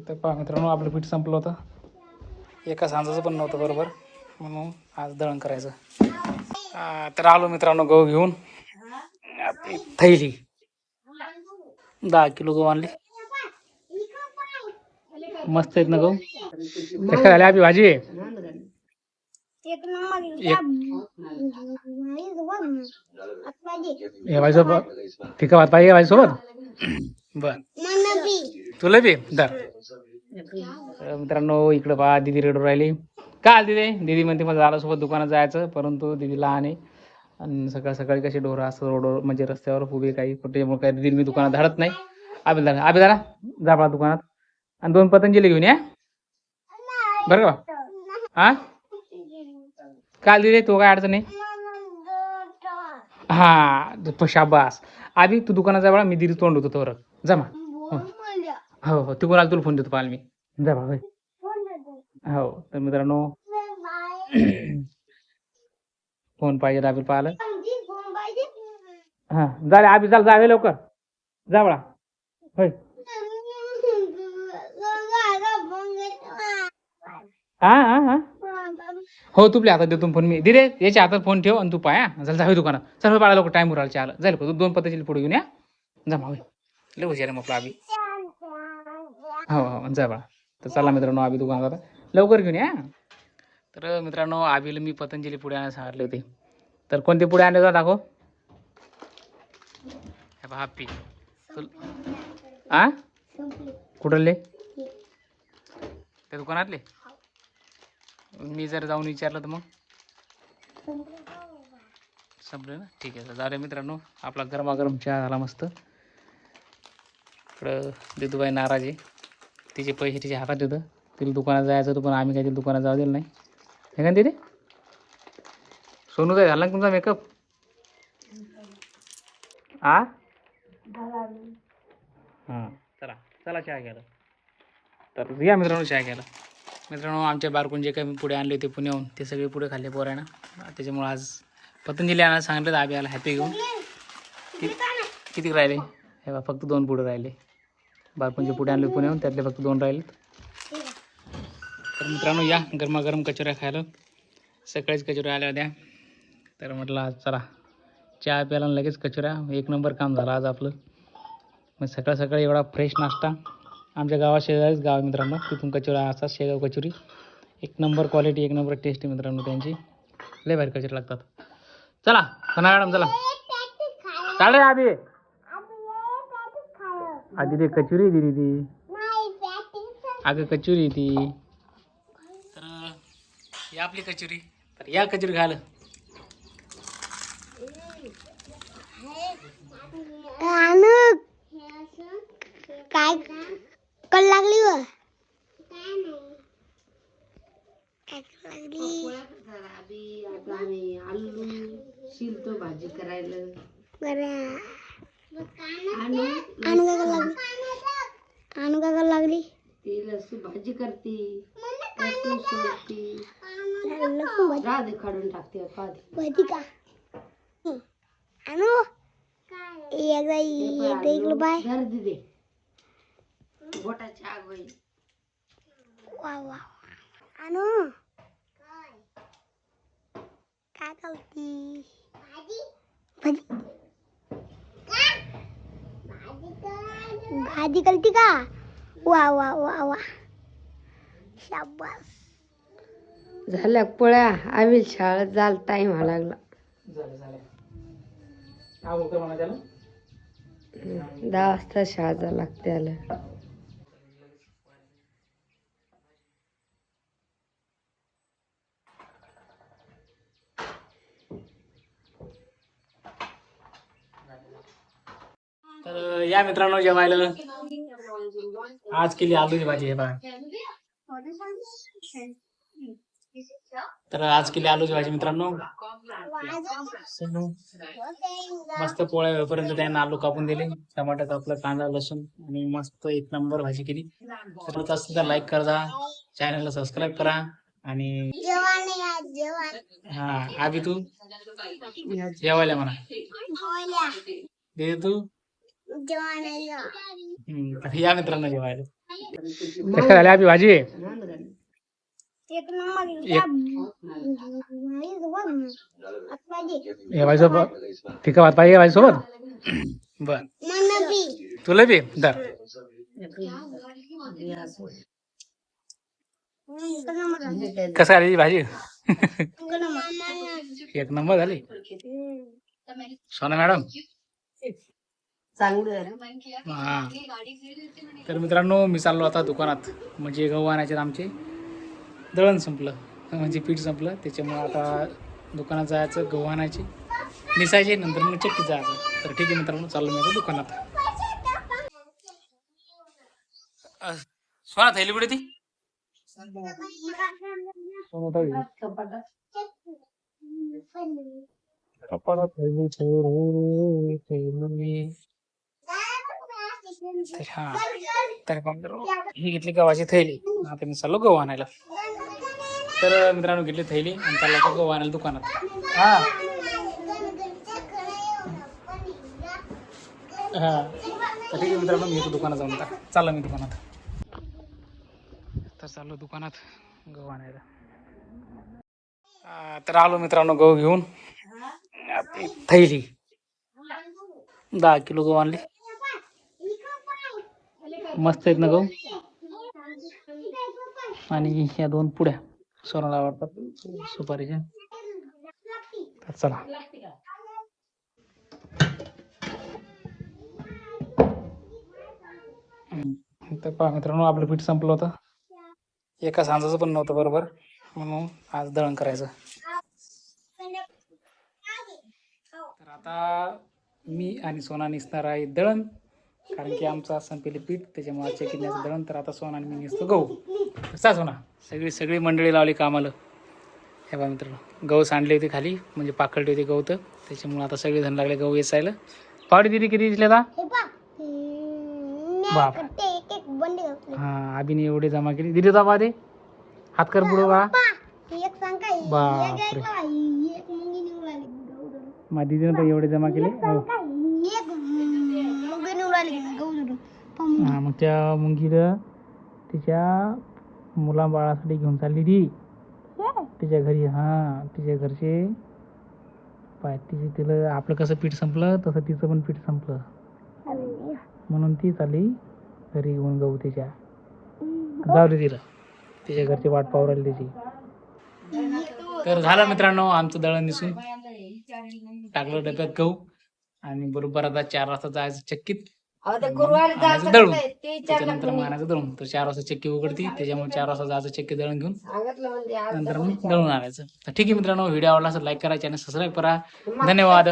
तर पहा मित्रांनो, आपलं पीठ संपलं होतं, एका सांजाचं पण नव्हतं बरोबर, म्हणून आज दळण करायचं. तर आलो मित्रांनो गहू घेऊन. आपली थैली 10 किलो गहू आणले. मस्त आहेत ना गहू. कशा झाल्या आपली भाजी? हे भाजीसोबत फिका भात पाहिजे भाजीसोबत. बर तुला बी दर. मित्रांनो इकडे पहा, दिदी रेडू राहिली. का दिदी म्हणते मला दादासोबत दुकानात जायचं, परंतु दिदी लहान आहे आणि सकाळ सकाळी कशी ढोरं असं रोडवर म्हणजे रस्त्यावर उभे काही कुठे, मग काही दिदी मी दुकानात धाडत नाही. आबी दादा जा बा दुकानात आणि 2 पतंजली घेऊन या बरं का. हा काल दिले तो काय अडचण नाही. हा शाबास. आधी तू दुकानात जा बा, मी दिदी तोंड होतो तर जा मग. हो हो तिकडून आला तुला फोन देतो पाहाल मी. जा बा. हो तर मित्रांनो फोन पाहिजे दाबील पाहिलं. हा झाले आबी चाल जावे लवकर जा बळा. होय हा हा हा हो तुपल्या हातात देतो फोन मी. दिरे याच्या हातात फोन ठेव आणि तू पाय. चल जावे दुकानात. चल बाळा लवकर टाइम उरायला आलं जाईल. 2 पत्त्याची पुढे घेऊन या जा मग. लय हुशार मग आबी. हो हो जा बाळा. तर चला मित्रांनो आबी दुकानात लवकर घेऊन या. तर मित्रांनो आबीला मी पतंजली पुढे आणायला सांगितले होते. तर कोणते पुढे आणले जा दाखव. हॅपी आ कुठले त्या दुकानातले. मी जर जाऊन विचारलं तर मग संपलं ना. ठीक आहे जाऊ रे मित्रांनो, आपला गरमागरम चहा झाला मस्त. इकडं दिदूबाई नाराज आहे, तिचे पैसे तिच्या हातात येतं. तिला दुकानात जायचं होतं पण आम्ही काही तिला दुकानात जाऊ दिलं नाही. हे का तिथे सोनूचा झाला ना तुमचा मेकअप. हां चला चला चहा घ्यायला. तर या मित्रांनो चहा घ्यायला. मित्रांनो आमच्या बारकून जे काही मी पुढे आणले होते पुण्याहून ते सगळे पुढे खाल्ले पोरायना. त्याच्यामुळे आज पतंजली आणायला सांगितलं. आबी आला हॅपी घेऊन. किती राहिले हे बा, फक्त 2 पुढे राहिले. बारपूनचे पुढे आणले पुण्याहून, त्यातले फक्त 2 राहिले. तर मित्रांनो या गरमागरम कचोऱ्या खायला. सकाळीच कचोऱ्या आल्या होत्या तर म्हटलं आज चला चहा प्यायला लगेच कचोऱ्या. 1 नंबर काम झालं आज आपलं. मग सकाळ सकाळी एवढा फ्रेश नाश्ता. आमच्या गावात शेजारीच गाव मित्रांनो, तिथून कचोऱ्या असतात. Shegaon kachori 1 number quality, 1 number taste आहे मित्रांनो त्यांची. लय भारी कचोरी लागतात. चला सना मॅडम चला चाल रे आधी. आधी ते कचोरी दिली ती अगं कचोरी ती. तर या आपली कचोरी. तर या कचोरी खायला. काय कल लागली व आलू शिलतो भाजी करायला. आणू का लागली. ती लसूण भाजी करते. लसूण सोलती. राधे काढून टाकते भाजी का आणू इकडं बाय धर दिदे बोटाची आग होईल. वा वा आणू काय करती. भाजी भाजी करती का. वा वा वा वा शाबास. झाल्या पोळ्या. आम्ही शाळेत जायला टाइम व्हायला लागला. झाले 10 वाजता शाळा जायला लागते आलं. तर या मित्रांनो जेवायला आज केली आलूची भाजी आहे बघा. तर आज केली आलूची भाजी मित्रांनो. मस्त पोळ्या वेळपर्यंत त्यांना आलू कापून दिले, टमाटर कापलं, कांदा लसूण आणि मस्त 1 नंबर भाजी केली. तर असं तर लाईक करा, चॅनलला सबस्क्राईब करा आणि हा आबी तू जेवायला म्हणा दे तू. या मित्रांनो जेवायला. कशी झाली आपली भाजी? एक नंबर हे भाजीसोबत फिका भात पाहिजे भाजीसोबत. बर तुला बी दर. कसं आली भाजी? एक नंबर झाली. सोना मॅडम. हा तर मित्रांनो मी चाललो आता दुकानात, म्हणजे गहू आणायचे आमचे. दळण संपलं म्हणजे पीठ संपलं, त्याच्यामुळे आता दुकानात जायचं, गहू आणायचे, निसायचे, नंतर मग चक्कीत जायचं. तर ठीक आहे मित्रांनो, चाललो मी आता दुकानात. सोना थैली कुठे ती? हा तर ही घेतली गव्हाची थैली. आता मी चाललो गहू आणायला. तर मित्रांनो घेतली थैली आणि चाललो आता गहू आणायला दुकानात. हा हा तर ठीक आहे मित्रांनो, मी येतो दुकानात जाऊन. आता चाललो मी दुकानात. तर चाललो दुकानात गहू आणायला. तर आलो मित्रांनो गहू घेऊन. थैली 10 किलो गहू आणले. मस्त आहेत ना गहू. आणि ह्या 2 पुड्या सोनाला आवडतात सुपारीच्या. तर चला. तर पहा मित्रांनो, आपलं पीठ संपलं होतं. एका सांजाचं पण नव्हतं बरोबर, म्हणून आज दळण करायचं. तर आता मी आणि सोना निसणार आहे दळण, कारण की आमचं असं पहिले पीठ, त्याच्यामुळे चेकीत न्यायचं दळण. तर आता सोना आणि मी निसतो गहू. चा सोना सगळी मंडळी लावली कामाला. हे बघा मित्रांनो, गहू सांडले होते खाली, म्हणजे पाकळले होते गहू, तर त्याच्यामुळे आता सगळे जण लागले गहू वेचायला. पावडी दिदी किती दिसले आता? बाप. हा अभिने एवढे जमा केली. दिदी दाबा दे, हात कर पुढं बा. बापरे, माझ्या दिदीने पण एवढे जमा केले. हा मग त्या मुंगीला तिच्या मुला बाळासाठी घेऊन चालली ती तिच्या घरी. हा तिच्या घरचे पाय, तिला आपलं कसं पीठ संपलं तसं तिचं पण पीठ संपलं, म्हणून ती चालली घरी घेऊन गहू तिच्या. जाऊ दे तिला, तिच्या घरची वाट पाहू राहिली तिची. तर झालं मित्रांनो आमचं दळण निसून, टाकलं डब्यात गहू, आणि बरोबर आता 4 वाजता जायचं चक्कीत दळून. त्याच्यानंतर मग आणायचं दळून. तर 4 वाजता चक्की उघडती, त्याच्यामुळे 4 वाजता जायचं चक्की दळून घेऊन, नंतर मग दळून आणायचं. तर ठीक आहे मित्रांनो, व्हिडिओ आवडला असेल लाईक करा, चॅनल सबस्क्राईब करा. धन्यवाद.